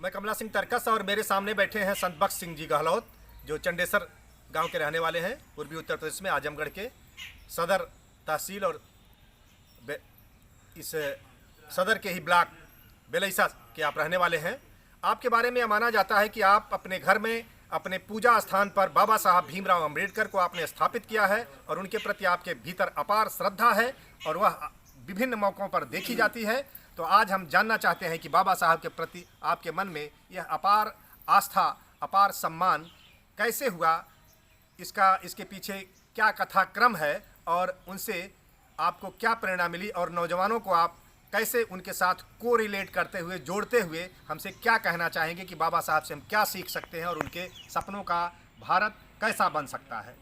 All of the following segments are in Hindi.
मैं कमला सिंह तरकस और मेरे सामने बैठे हैं संत बख्श सिंह जी गहलोत, जो चंडेसर गांव के रहने वाले हैं। पूर्वी उत्तर प्रदेश में आजमगढ़ के सदर तहसील और इस सदर के ही ब्लॉक बेलैसा के आप रहने वाले हैं। आपके बारे में यह माना जाता है कि आप अपने घर में अपने पूजा स्थान पर बाबा साहब भीमराव अंबेडकर को आपने स्थापित किया है और उनके प्रति आपके भीतर अपार श्रद्धा है और वह विभिन्न मौक़ों पर देखी जाती है। तो आज हम जानना चाहते हैं कि बाबा साहब के प्रति आपके मन में यह अपार आस्था, अपार सम्मान कैसे हुआ, इसके पीछे क्या कथाक्रम है और उनसे आपको क्या प्रेरणा मिली और नौजवानों को आप कैसे उनके साथ को रिलेट करते हुए, जोड़ते हुए हमसे क्या कहना चाहेंगे कि बाबा साहब से हम क्या सीख सकते हैं और उनके सपनों का भारत कैसा बन सकता है।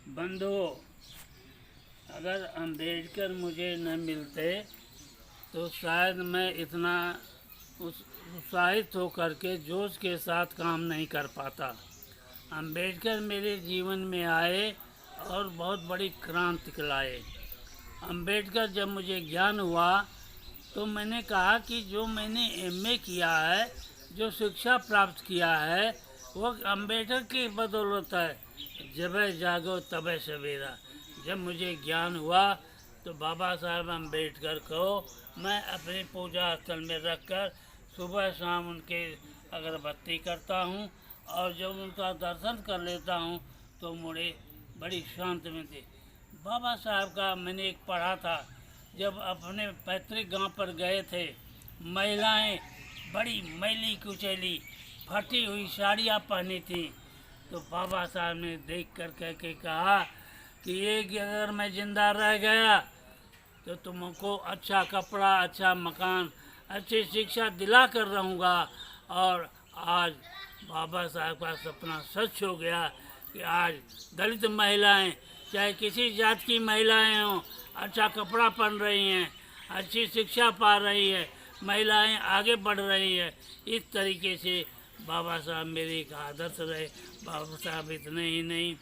बंधुओं, अगर अंबेडकर मुझे न मिलते तो शायद मैं इतना उत्साहित होकर के जोश के साथ काम नहीं कर पाता। अंबेडकर मेरे जीवन में आए और बहुत बड़ी क्रांति लाए। अंबेडकर जब मुझे ज्ञान हुआ तो मैंने कहा कि जो मैंने एमए किया है, जो शिक्षा प्राप्त किया है, वो अंबेडकर की बदौलत है। जब जागो तबे सवेरा। जब मुझे ज्ञान हुआ तो बाबा साहब अंबेडकर को मैं अपने पूजा स्थल में रखकर सुबह शाम उनके अगरबत्ती करता हूँ और जब उनका दर्शन कर लेता हूँ तो मुझे बड़ी शांति मिलती। बाबा साहब का मैंने एक पढ़ा था, जब अपने पैतृक गांव पर गए थे, महिलाएं बड़ी मैली कुचैली फटी हुई साड़ियाँ पहनी थी, तो बाबा साहब ने देख कर कह के कहा कि ये अगर मैं ज़िंदा रह गया तो तुमको अच्छा कपड़ा, अच्छा मकान, अच्छी शिक्षा दिला कर रहूँगा। और आज बाबा साहब का सपना सच हो गया कि आज दलित महिलाएं, चाहे किसी जात की महिलाएं हों, अच्छा कपड़ा पहन रही हैं, अच्छी शिक्षा पा रही है, महिलाएं आगे बढ़ रही है। इस तरीके से बाबा साहब मेरे एक आदर्श रहे। बाबा साहब इतने ही नहीं,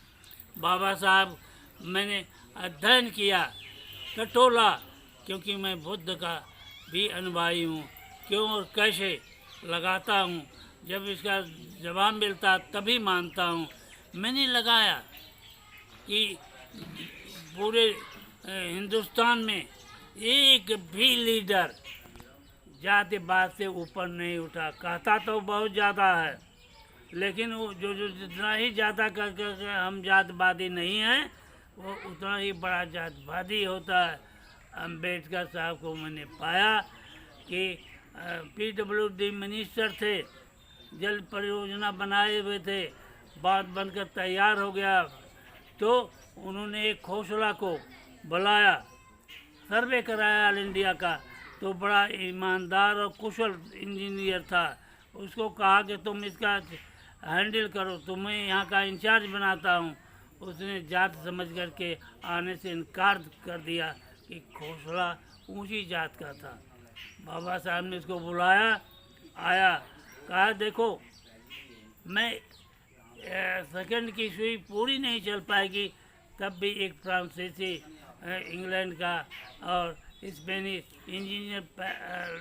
बाबा साहब मैंने अध्ययन किया, टटोला, क्योंकि मैं बुद्ध का भी अनुयायी हूँ। क्यों और कैसे लगाता हूँ, जब इसका जवाब मिलता तभी मानता हूँ। मैंने लगाया कि पूरे हिंदुस्तान में एक भी लीडर जातिवाद से ऊपर नहीं उठा। कहता तो बहुत ज़्यादा है, लेकिन वो जो जितना ही ज़्यादा कर हम जातवादी नहीं हैं, वो उतना ही बड़ा जातवादी होता है। अंबेडकर साहब को मैंने पाया कि PWD मिनिस्टर थे, जल परियोजना बनाए हुए थे, बात बनकर तैयार हो गया तो उन्होंने एक खोसला को बुलाया, सर्वे कराया ऑल इंडिया का, तो बड़ा ईमानदार और कुशल इंजीनियर था। उसको कहा कि तुम इसका हैंडल करो, तुम्हें यहाँ का इंचार्ज बनाता हूँ। उसने जात समझ करके आने से इनकार कर दिया कि खोसला ऊंची जात का था। बाबा साहब ने उसको बुलाया, आया, कहा देखो मैं सेकंड की सुई पूरी नहीं चल पाएगी, तब भी एक फ्रांसीसी, इंग्लैंड का और स्पेनिश इंजीनियर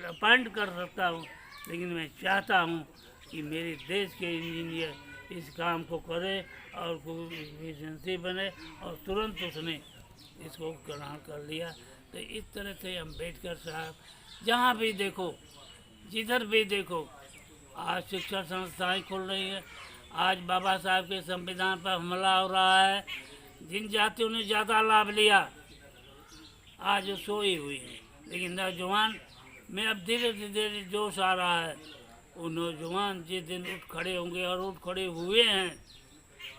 अपॉइंट कर सकता हूँ, लेकिन मैं चाहता हूँ कि मेरे देश के इंजीनियर इस काम को करे और कोई एफिशिएंसी बने। और तुरंत उसने इसको ग्रहण कर लिया। तो इस तरह से अंबेडकर साहब जहाँ भी देखो, जिधर भी देखो, आज शिक्षा संस्थाएं खुल रही है। आज बाबा साहब के संविधान पर हमला हो रहा है। जिन जातियों ने ज़्यादा लाभ लिया आज सोई हुई है, लेकिन नौजवान में अब धीरे धीरे जोश आ रहा है। वो नौजवान जिस दिन उठ खड़े होंगे और उठ खड़े हुए हैं,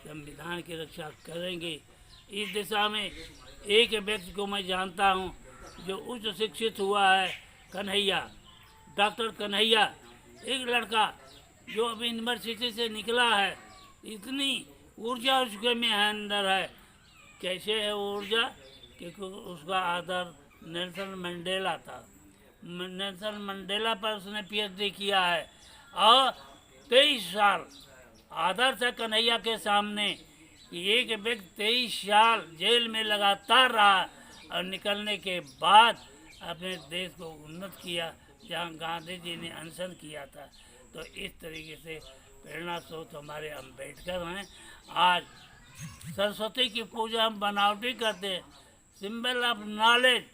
संविधान की रक्षा करेंगे। इस दिशा में एक व्यक्ति को मैं जानता हूँ जो उच्च शिक्षित हुआ है, कन्हैया, डॉक्टर कन्हैया, एक लड़का जो अभी यूनिवर्सिटी से निकला है। इतनी ऊर्जा उसके में अंदर है। कैसे है वो ऊर्जा? क्योंकि उसका आदर नेल्सन मंडेला था। नेल्सन मंडेला पर उसने PhD किया है और 23 साल आदर्श है कन्हैया के सामने कि एक व्यक्ति 23 साल जेल में लगातार रहा और निकलने के बाद अपने देश को उन्नत किया जहाँ गांधी जी ने अनशन किया था। तो इस तरीके से प्रेरणा स्रोत हमारे अम्बेडकर हैं। आज सरस्वती की पूजा हम बनावटी करते हैं, सिंबल ऑफ नॉलेज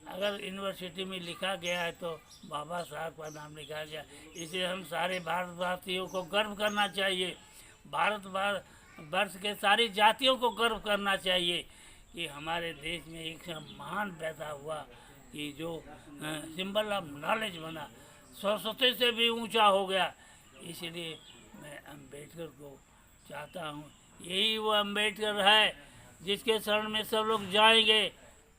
अगर यूनिवर्सिटी में लिखा गया है तो बाबा साहब का नाम लिखा गया। इसे हम सारे भारतवासियों को गर्व करना चाहिए, वर्ष के सारी जातियों को गर्व करना चाहिए कि हमारे देश में एक महान पैदा हुआ कि जो सिंबल ऑफ नॉलेज बना, सरस्वती से भी ऊंचा हो गया। इसलिए मैं अम्बेडकर को चाहता हूँ, यही वो अम्बेडकर है जिसके शरण में सब लोग जाएंगे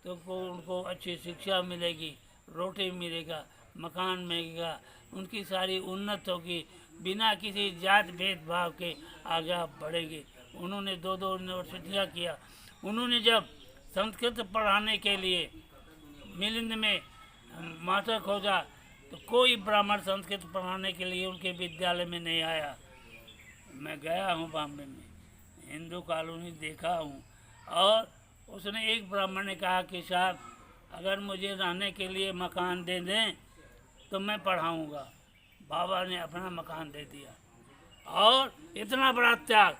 तो उनको अच्छी शिक्षा मिलेगी, रोटी मिलेगा, मकान मिलेगा, उनकी सारी उन्नत होगी, बिना किसी जात भेदभाव के आगे बढ़ेंगे। उन्होंने 2 यूनिवर्सिटियाँ किया। उन्होंने जब संस्कृत पढ़ाने के लिए मिलिंद में मास्टर खोजा तो कोई ब्राह्मण संस्कृत पढ़ाने के लिए उनके विद्यालय में नहीं आया। मैं गया हूँ बॉम्बे में, हिंदू कॉलोनी देखा हूँ, और उसने एक ब्राह्मण ने कहा कि साहब अगर मुझे रहने के लिए मकान दे दें तो मैं पढ़ाऊँगा। बाबा ने अपना मकान दे दिया। और इतना बड़ा त्याग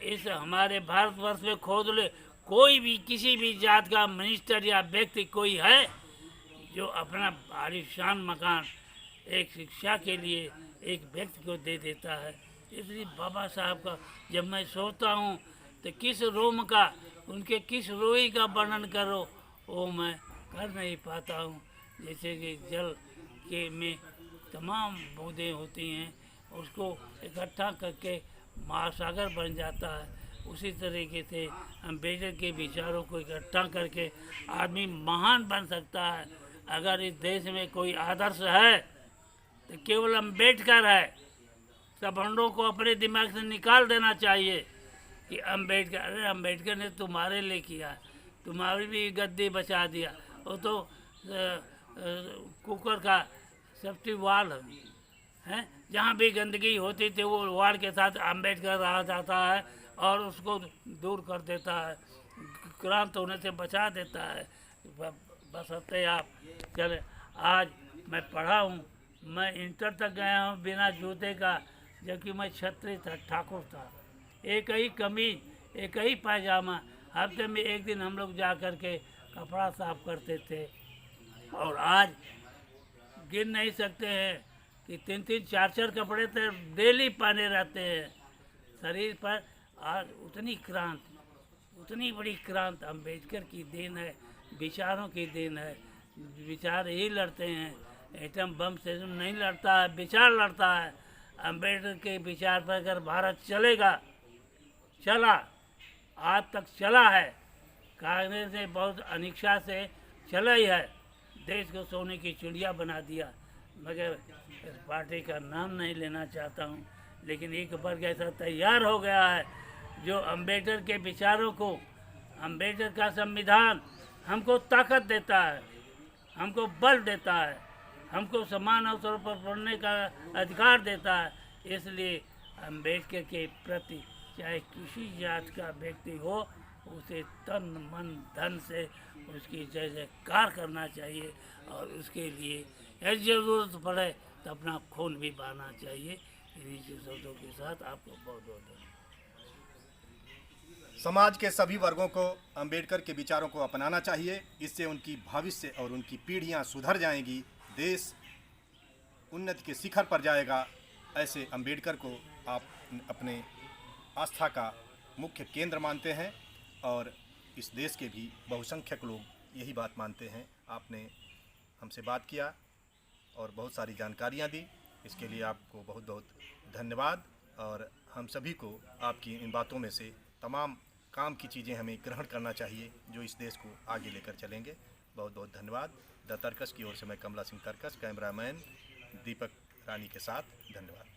इस हमारे भारतवर्ष में खोज ले, कोई भी किसी भी जात का मिनिस्टर या व्यक्ति कोई है जो अपना आलीशान मकान एक शिक्षा के लिए एक व्यक्ति को दे देता है। इसलिए बाबा साहब का जब मैं सोचता हूँ तो किस रोम का, उनके किस रोई का वर्णन करो वो मैं कर नहीं पाता हूँ। जैसे कि जल के में तमाम बूंदें होती हैं, उसको इकट्ठा करके महासागर बन जाता है, उसी तरीके से अम्बेडकर के विचारों को इकट्ठा करके आदमी महान बन सकता है। अगर इस देश में कोई आदर्श है तो केवल अम्बेडकर है। सभंडों को अपने दिमाग से निकाल देना चाहिए कि अम्बेडकर, अरे अम्बेडकर ने तुम्हारे लिए किया, तुम्हारी भी गद्दी बचा दिया। वो तो कुकर का सेफ्टी वाल है, जहाँ भी गंदगी होती थी वो वाल के साथ अम्बेडकर रहा जाता है और उसको दूर कर देता है, क्रांत होने से बचा देता है। बशर्ते आप चले। आज मैं पढ़ा हूँ, मैं इंटर तक गया हूँ बिना जूते का, जबकि मैं क्षत्रिय था, ठाकुर था। एक ही कमीज, एक ही पायजामा, हफ्ते में एक दिन हम लोग जा कर के कपड़ा साफ करते थे। और आज गिन नहीं सकते हैं कि 3-3, 4-4 कपड़े तो डेली पहने रहते हैं शरीर पर। आज उतनी क्रांति, उतनी बड़ी क्रांति अम्बेडकर की देन है, विचारों की देन है। विचार ही लड़ते हैं, एटम बम से नहीं लड़ता है, विचार लड़ता है। अम्बेडकर के विचार पर अगर भारत चलेगा, चला, आज तक चला है, कांग्रेस ने बहुत अनिच्छा से चला ही है, देश को सोने की चिड़िया बना दिया। मगर इस पार्टी का नाम नहीं लेना चाहता हूँ, लेकिन एक वर्ग ऐसा तैयार हो गया है जो अम्बेडकर के विचारों को, अम्बेडकर का संविधान हमको ताकत देता है, हमको बल देता है, हमको समान अवसरों पर पढ़ने का अधिकार देता है। इसलिए अम्बेडकर के प्रति चाहे किसी जात का व्यक्ति हो, उसे तन मन धन से उसकी जय जयकार करना चाहिए, और उसके लिए यदि ज़रूरत पड़े तो अपना खून भी बहाना चाहिए। इन्हीं शब्दों के साथ आपको बहुत बहुत धन्यवाद। समाज के सभी वर्गों को अंबेडकर के विचारों को अपनाना चाहिए। इससे उनकी भविष्य और उनकी पीढ़ियां सुधर जाएंगी, देश उन्नति के शिखर पर जाएगा। ऐसे अंबेडकर को आप अपने आस्था का मुख्य केंद्र मानते हैं, और इस देश के भी बहुसंख्यक लोग यही बात मानते हैं। आपने हमसे बात किया और बहुत सारी जानकारियां दी, इसके लिए आपको बहुत बहुत धन्यवाद। और हम सभी को आपकी इन बातों में से तमाम काम की चीज़ें हमें ग्रहण करना चाहिए जो इस देश को आगे लेकर चलेंगे। बहुत बहुत धन्यवाद। द तर्कस की ओर से मैं कमला सिंह तर्कस, कैमरामैन दीपक रानी के साथ, धन्यवाद।